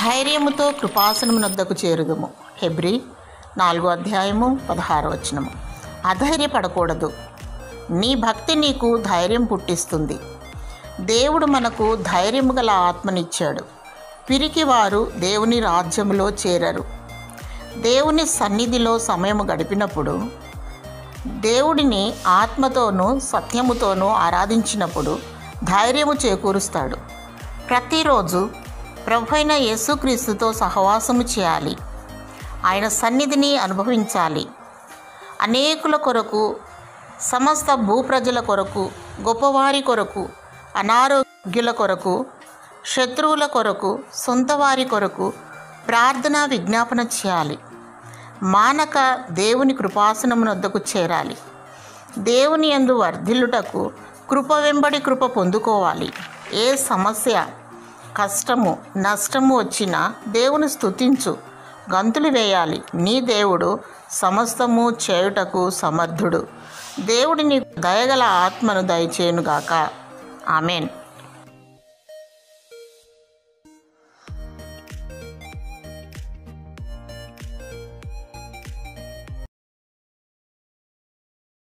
ధైర్యముతో కృపాసనమునొద్దకు చేరుదుము. హెబ్రీ 4:16. అధైర్యపడకూడదు. నీ భక్తి నీకు ధైర్యం పుట్టిస్తుంది. దేవుడు మనకు ధైర్యము గల ఆత్మనిచ్చాడు. పిరికివారు దేవుని రాజ్యములో చేరరు. దేవుని సన్నిధిలో సమయము గడిపినప్పుడు, దేవుడిని ఆత్మతోనూ సత్యముతోనూ ఆరాధించినప్పుడు ధైర్యము చేకూరుస్తాడు. ప్రతిరోజు ప్రభువైన యేసుక్రీస్తుతో సహవాసము చేయాలి. ఆయన సన్నిధిని అనుభవించాలి. అనేకుల కొరకు, సమస్త భూప్రజల కొరకు, గొప్పవారి కొరకు, అనారోగ్యుల కొరకు, శత్రువుల కొరకు, సొంతవారి కొరకు ప్రార్థనా విజ్ఞాపన చేయాలి. మానక దేవుని కృపాసనమునొద్దకు చేరాలి. దేవుని యందు వర్ధిల్లుటకు కృప వెంబడి కృప పొందుకోవాలి. ఏ సమస్య, కష్టము, నష్టము వచ్చినా దేవుని స్తుతించు, గంతులు వేయాలి. నీ దేవుడు సమస్తము చేయుటకు సమర్థుడు. దేవుడి నీకు దయగల ఆత్మను దయచేయునుగాక. ఆమెన్.